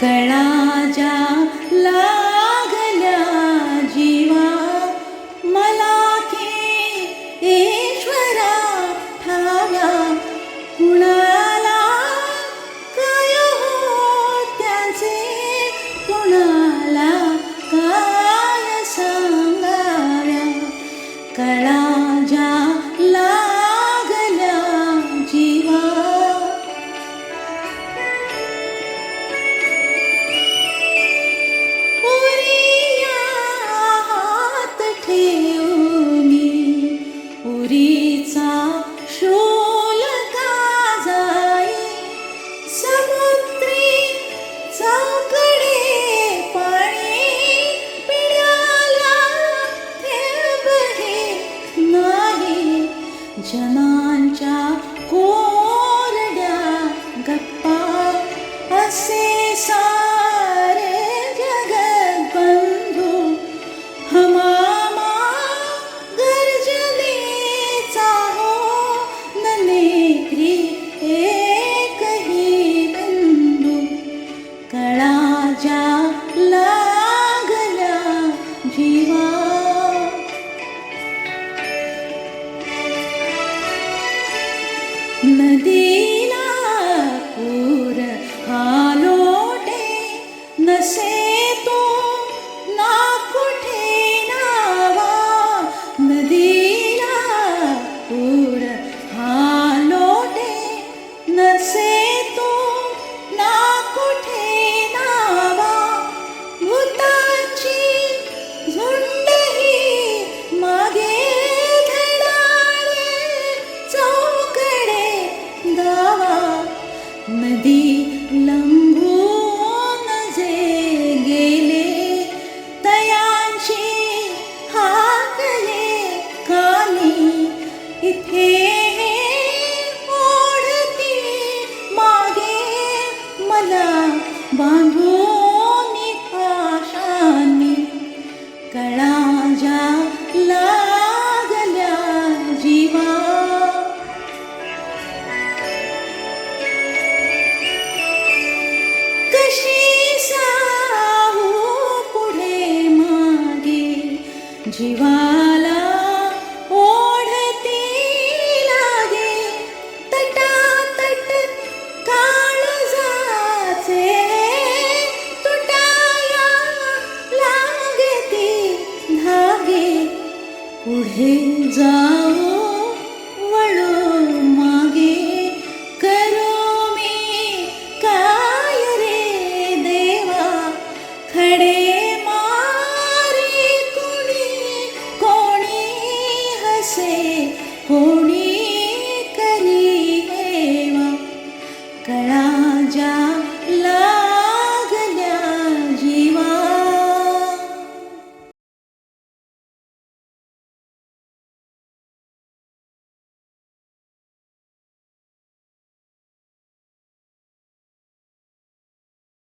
कळा ज्या लागल्या जीवा मला ईश्वरा ठाव्या कुणाला काय हो त्याचे कुणाला काय सांगाव्या कळा ज्या लागल्या जीवा पुरीचा शोल का जाई समुद्री चौकडे पाणी पिण्याला थेंबही नाही जनांच्या कोरड्या गप्पा असे सारे जगत बंधू हमामा कळा ज्या लागल्या जीवा नदीला पूर हालोटे नसे तो ना कुठे नावा नदीला पूर हालोटे नसे तो ना कुठे नावा भूताची झुंडही मागे धडाडे चौकडे धावा नदी लंघून जे गेले तयांची हाकले कानी इथे मला बांधून पाशानी कळा ज्या लागल्या जीवा कशी साहू पुढे मागे जीवाला पुढे जाऊ